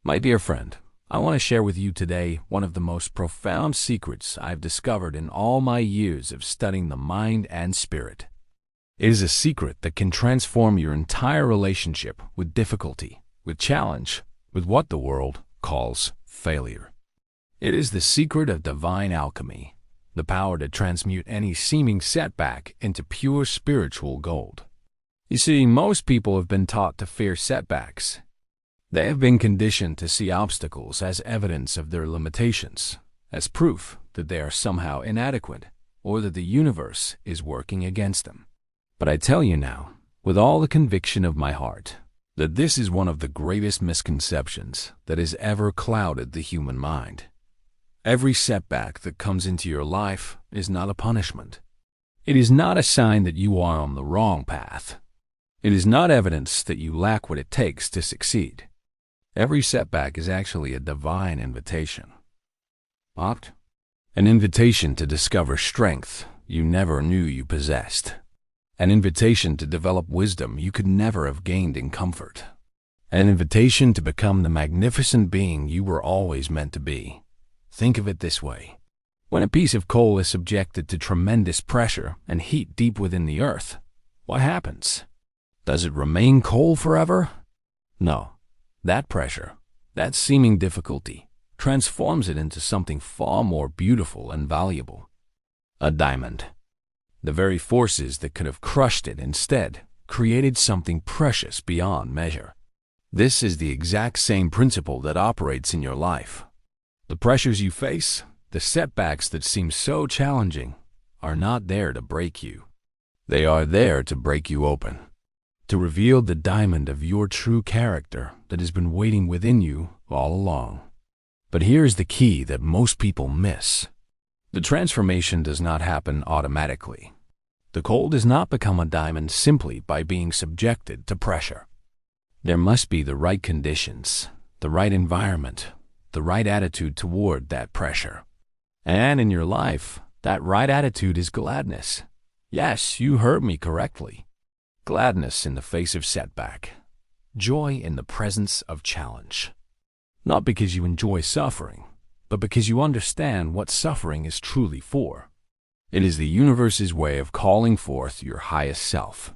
My dear friend, I want to share with you today one of the most profound secrets I've discovered in all my years of studying the mind and spirit. It is a secret that can transform your entire relationship with difficulty, with challenge, with what the world calls failure. It is the secret of divine alchemy, the power to transmute any seeming setback into pure spiritual gold. You see, most people have been taught to fear setbacks. They have been conditioned to see obstacles as evidence of their limitations, as proof that they are somehow inadequate, or that the universe is working against them. But I tell you now, with all the conviction of my heart, that this is one of the greatest misconceptions that has ever clouded the human mind. Every setback that comes into your life is not a punishment. It is not a sign that you are on the wrong path. It is not evidence that you lack what it takes to succeed. Every setback is actually a divine invitation. What? An invitation to discover strength you never knew you possessed. An invitation to develop wisdom you could never have gained in comfort. An invitation to become the magnificent being you were always meant to be. Think of it this way. When a piece of coal is subjected to tremendous pressure and heat deep within the earth, what happens? Does it remain coal forever? No. That pressure, that seeming difficulty, transforms it into something far more beautiful and valuable. A diamond. The very forces that could have crushed it instead created something precious beyond measure. This is the exact same principle that operates in your life. The pressures you face, the setbacks that seem so challenging, are not there to break you. They are there to break you open, to reveal the diamond of your true character that has been waiting within you all along. But here's the key that most people miss. The transformation does not happen automatically. The coal does not become a diamond simply by being subjected to pressure. There must be the right conditions, the right environment, the right attitude toward that pressure. And in your life, that right attitude is gladness. Yes, you heard me correctly. Gladness in the face of setback. Joy in the presence of challenge. Not because you enjoy suffering, but because you understand what suffering is truly for. It is the universe's way of calling forth your highest self.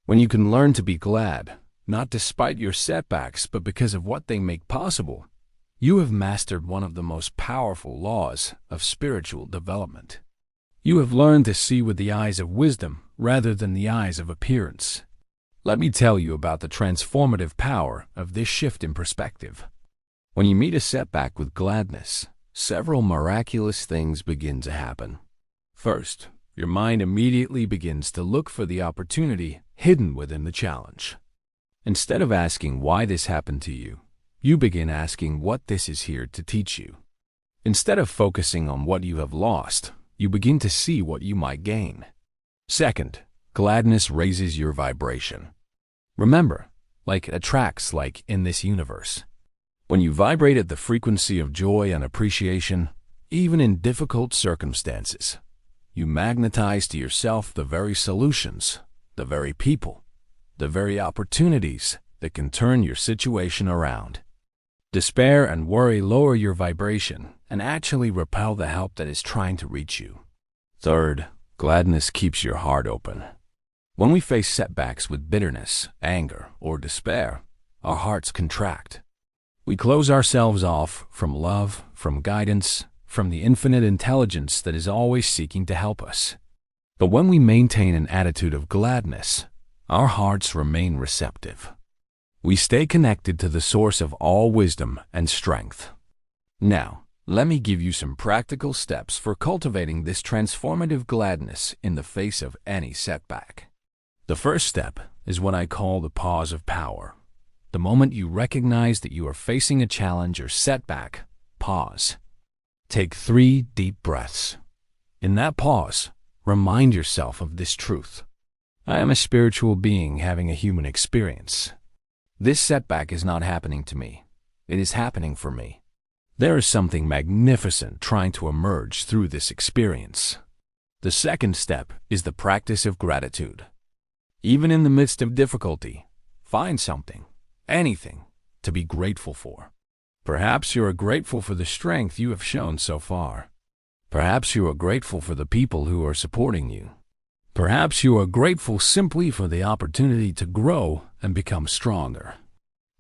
When you can learn to be glad, not despite your setbacks, but because of what they make possible, you have mastered one of the most powerful laws of spiritual development. You have learned to see with the eyes of wisdom rather than the eyes of appearance. Let me tell you about the transformative power of this shift in perspective. When you meet a setback with gladness, several miraculous things begin to happen. First, your mind immediately begins to look for the opportunity hidden within the challenge. Instead of asking why this happened to you, you begin asking what this is here to teach you. Instead of focusing on what you have lost, you begin to see what you might gain. Second, gladness raises your vibration. Remember, like attracts like in this universe. When you vibrate at the frequency of joy and appreciation, even in difficult circumstances, you magnetize to yourself the very solutions, the very people, the very opportunities that can turn your situation around. Despair and worry lower your vibration and actually repel the help that is trying to reach you. Third, gladness keeps your heart open. When we face setbacks with bitterness, anger, or despair, our hearts contract. We close ourselves off from love, from guidance, from the infinite intelligence that is always seeking to help us. But when we maintain an attitude of gladness, our hearts remain receptive. We stay connected to the source of all wisdom and strength. Now, let me give you some practical steps for cultivating this transformative gladness in the face of any setback. The first step is what I call the pause of power. The moment you recognize that you are facing a challenge or setback, pause. Take 3 deep breaths. In that pause, remind yourself of this truth. I am a spiritual being having a human experience. This setback is not happening to me. It is happening for me. There is something magnificent trying to emerge through this experience. The second step is the practice of gratitude. Even in the midst of difficulty, find something, anything, to be grateful for. Perhaps you are grateful for the strength you have shown so far. Perhaps you are grateful for the people who are supporting you. Perhaps you are grateful simply for the opportunity to grow and become stronger.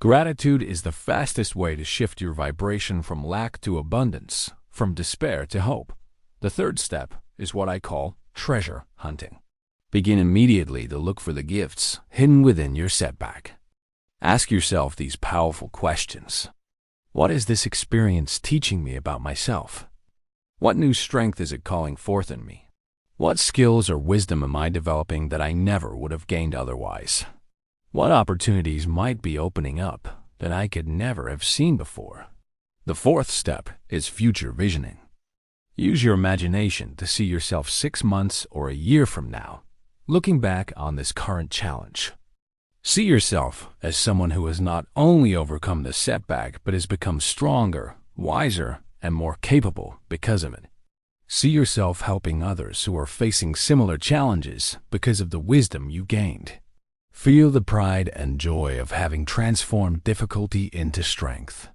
Gratitude is the fastest way to shift your vibration from lack to abundance, from despair to hope. The third step is what I call treasure hunting. Begin immediately to look for the gifts hidden within your setback. Ask yourself these powerful questions. What is this experience teaching me about myself? What new strength is it calling forth in me? What skills or wisdom am I developing that I never would have gained otherwise? What opportunities might be opening up that I could never have seen before? The fourth step is future visioning. Use your imagination to see yourself 6 months or a year from now, looking back on this current challenge. See yourself as someone who has not only overcome the setback, but has become stronger, wiser, and more capable because of it. See yourself helping others who are facing similar challenges because of the wisdom you gained. Feel the pride and joy of having transformed difficulty into strength.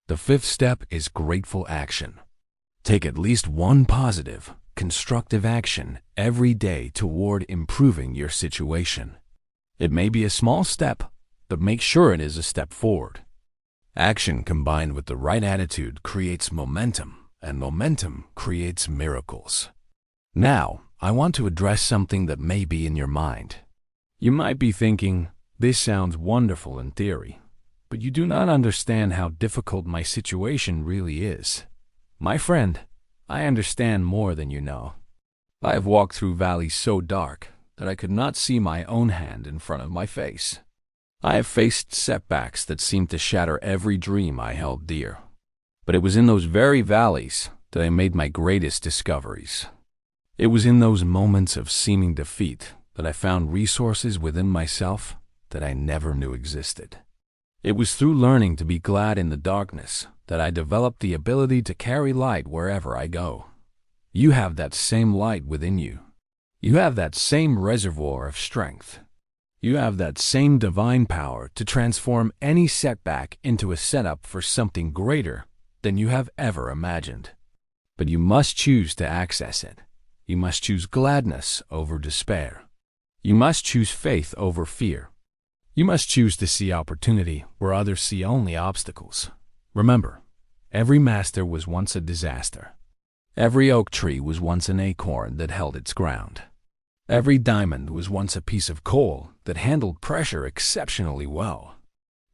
The fifth step is grateful action. Take at least one positive, constructive action every day toward improving your situation. It may be a small step, but make sure it is a step forward. Action combined with the right attitude creates momentum, and momentum creates miracles. Now, I want to address something that may be in your mind. You might be thinking, this sounds wonderful in theory, but you do not understand how difficult my situation really is. My friend, I understand more than you know. I have walked through valleys so dark that I could not see my own hand in front of my face. I have faced setbacks that seemed to shatter every dream I held dear. But it was in those very valleys that I made my greatest discoveries. It was in those moments of seeming defeat that I found resources within myself that I never knew existed. It was through learning to be glad in the darkness that I developed the ability to carry light wherever I go. You have that same light within you. You have that same reservoir of strength. You have that same divine power to transform any setback into a setup for something greater than you have ever imagined. But you must choose to access it. You must choose gladness over despair. You must choose faith over fear. You must choose to see opportunity where others see only obstacles. Remember, every master was once a disaster. Every oak tree was once an acorn that held its ground. Every diamond was once a piece of coal that handled pressure exceptionally well.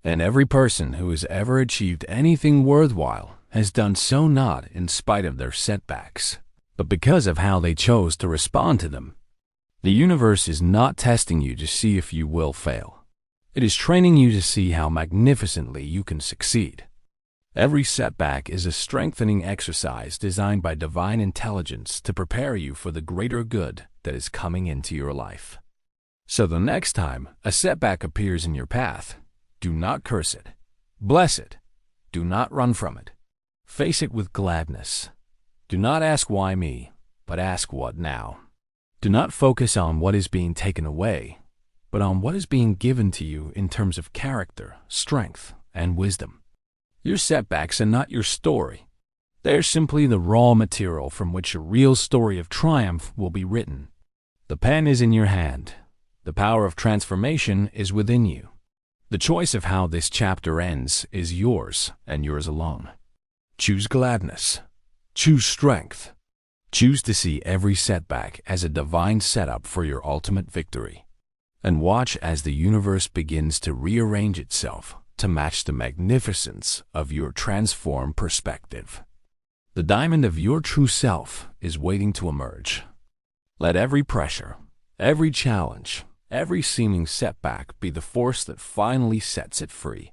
And every person who has ever achieved anything worthwhile has done so not in spite of their setbacks, but because of how they chose to respond to them. The universe is not testing you to see if you will fail. It is training you to see how magnificently you can succeed. Every setback is a strengthening exercise designed by divine intelligence to prepare you for the greater good that is coming into your life. So the next time a setback appears in your path, do not curse it. Bless it. Do not run from it. Face it with gladness. Do not ask why me, but ask what now. Do not focus on what is being taken away, but on what is being given to you in terms of character, strength, and wisdom. Your setbacks are not your story. They are simply the raw material from which a real story of triumph will be written. The pen is in your hand. The power of transformation is within you. The choice of how this chapter ends is yours and yours alone. Choose gladness. Choose strength. Choose to see every setback as a divine setup for your ultimate victory. And watch as the universe begins to rearrange itself to match the magnificence of your transformed perspective. The diamond of your true self is waiting to emerge. Let every pressure, every challenge, every seeming setback be the force that finally sets it free.